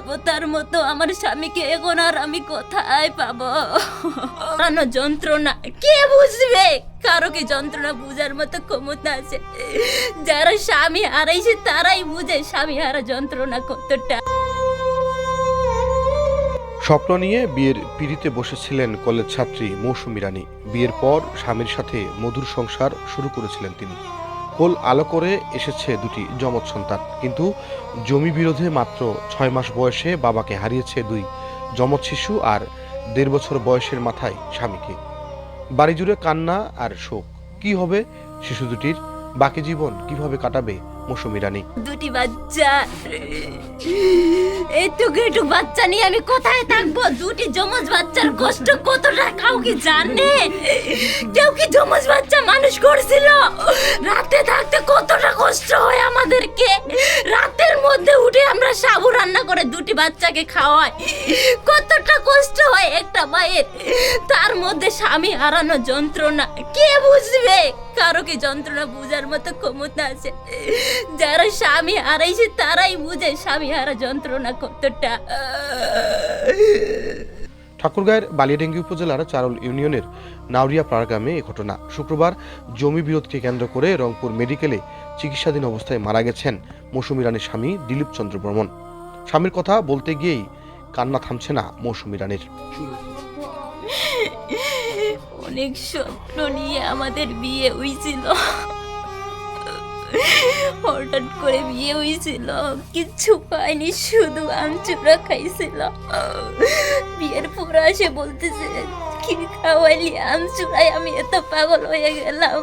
দেবতার মতো আমার স্বামীকে এখন আর আমি কোথায় পাবো? যন্ত্রণা কে বুঝবে? কারো কি যন্ত্রণা বুঝার মতো ক্ষমতা আছে? যারা স্বামী হারাইছে তারাই বুঝে স্বামী হারা যন্ত্রণা কতটা। স্বপ্ন নিয়ে বিয়ের পিঁড়িতে বসেছিলেন কলেজ ছাত্রী মৌসুমী রানী। বিয়ের পর স্বামীর সাথে মধুর সংসার শুরু করেছিলেন তিনি। কোল আলো করে এসেছে দুটি যমজ সন্তান, কিন্তু জমি বিরোধে মাত্র 6 মাস বয়সে বাবাকে হারিয়েছে দুই যমজ শিশু আর 1.5 বছর বয়সের মাথায় স্বামীকে। বাড়ি জুড়ে কান্না আর শোক। কি হবে শিশু দুটির? বাকি জীবন কিভাবে কাটাবে মৌসুমী রানী? দুটি বাচ্চা, এটুকু বাচ্চা নিয়ে আমি কোথায় থাকবো? দুটি যমজ বাচ্চার কষ্ট কতটা কাউ কি জানে? কেউ কি যমজ বাচ্চা মানুষ করছিল? রাতে থাকতে কতটা কষ্ট হয় আমাদেরকে। রাতের মধ্যে উঠে আমরা সাবু রান্না করে দুটি বাচ্চাকে খাওয়াই। কতটা কষ্ট হয় একটা মায়ের। তার মধ্যে স্বামী হারানো যন্ত্রণা কে বুঝবে? কারো কি যন্ত্রণা বুঝার মতো ক্ষমতা আছে? যারা স্বামী হারাইছে তারাই বুঝে স্বামী হারা যন্ত্রণা কতটা। ঠাকুরগাঁয়ের বালিয়াডাঙ্গি উপজেলার চারল ইউনিয়নের নাউরিয়াপাড়া গ্রামে এ ঘটনা। শুক্রবার জমি বিরোধকে কেন্দ্র করে রংপুর মেডিকেলে চিকিৎসাধীন অবস্থায় মারা গেছেন মৌসুমী রানীর স্বামী দিলীপ চন্দ্র বর্মন। স্বামীর কথা বলতে গিয়েই কান্না থামছে না মৌসুমী রানীর। অনেক স্বপ্ন নিয়ে আমাদের বিয়ে হয়েছিল, হঠাৎ করে বিয়ে হয়েছিল, কিচ্ছু পাইনি, শুধু আমচুরা খাইছিল। বিয়ের পর আসে বলতেছে কি খাওয়াইলি আমচুরাই? আমি এত পাগল হয়ে গেলাম।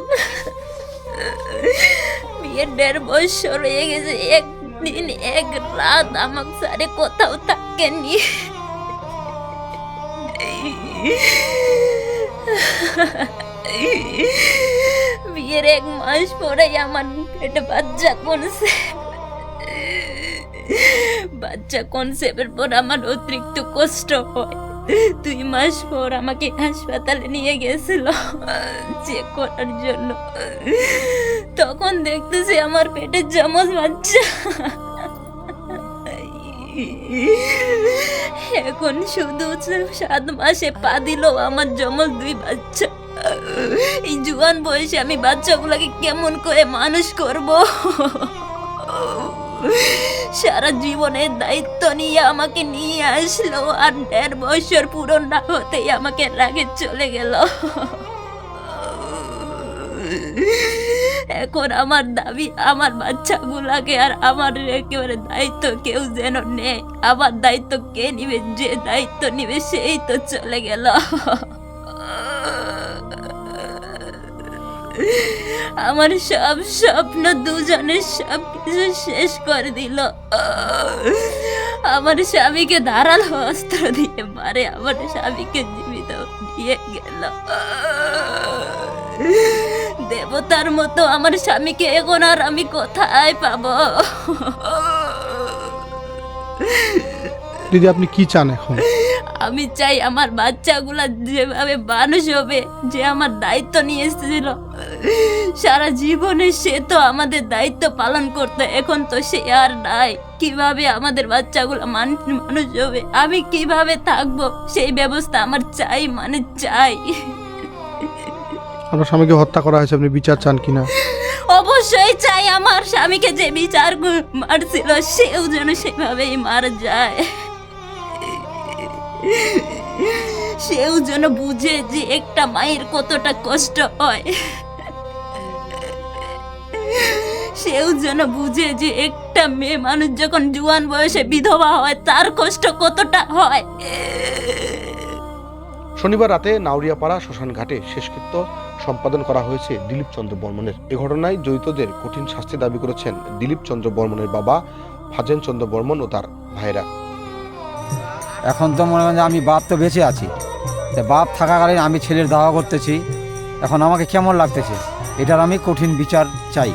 বিয়ের 1.5 বছর হয়ে গেছে, একদিন এক রাত আমার সারে কোথাও থাকেনি। বিয়ের 1 মাস পরে আমার পেটে বাচ্চা কনসেপ্টের পর আমার অতিরিক্ত কষ্ট হয়। 2 মাস পর আমাকে হাসপাতালে নিয়ে গেছিল চেক করার জন্য। তখন দেখতেছি আমার পেটে যমজ বাচ্চা। এখন শুধু 7 মাসে পা দিল আমার যমজ 2 বাচ্চা। এই জুয়ান বয়সে আমি বাচ্চাগুলোকে কেমন করে মানুষ করব? সারা জীবনের দায়িত্ব নিয়ে আমাকে নিয়ে আসলো, আর 1.5 বছর পুরো না হতেই আমাকে রাগে চলে গেল। এখন আমার দাবি আমার বাচ্চাগুলাকে আর আমার একেবারে দায়িত্ব কেউ যেন নেই। আমার দায়িত্ব কে নিবে? যে দায়িত্ব নিবে সেই তো চলে গেল। আমার সব স্বপ্ন, দুজনের সব কিছু শেষ করে দিল। আমার স্বামীকে ধারালো অস্ত্র দিয়ে মারে আমার স্বামীকে জীবিত দিয়ে গেল। দেবতার মতো আমার স্বামীকে এখন আর আমি কোথায় পাবো? দিদি, আপনি কি চান এখন? আমি চাই আমার বাচ্চাগুলা যেভাবে মানুষ হবে, যে আমার দায়িত্ব নিয়ে এসেছিল সারা জীবনে, সে তো আমাদের দায়িত্ব পালন করতো, এখন তো সে আর নাই। কিভাবে আমাদের বাচ্চাগুলো মানুষ হবে? আমি কিভাবে থাকবো? সেই ব্যবস্থা আমার চাই, মানে চাই। আপনার স্বামীকে হত্যা করা হয়েছে, আপনি বিচার চান কিনা? অবশ্যই চাই। আমার স্বামীকে যে বিচার মারছিল সেও যেন সেভাবেই মারা যায়। সেও যেন বুঝে যে একটা মায়ের কতটা কষ্ট হয়। সেও যেন বুঝে যে একটা মেয়ে মানুষ যখন জুয়ান বয়সে বিধবা হয় তার কষ্ট কতটা হয়। শনিবার রাতে নাউরিয়াপাড়া শ্মশান ঘাটে শেষকৃত্য সম্পাদন করা হয়েছে দিলীপ চন্দ্র বর্মনের। এ ঘটনায় জড়িতদের কঠিন শাস্তি দাবি করেছেন দিলীপ চন্দ্র বর্মনের বাবা ফাজেন চন্দ্র বর্মন ও তার ভাইরা। এখন তো মনে করেন যে আমি বাপ তো বেঁচে আছি, বাপ থাকাকালীন আমি ছেলের দাওয়া করতেছি, এখন আমাকে কেমন লাগতেছে? এটার আমি কঠিন বিচার চাই।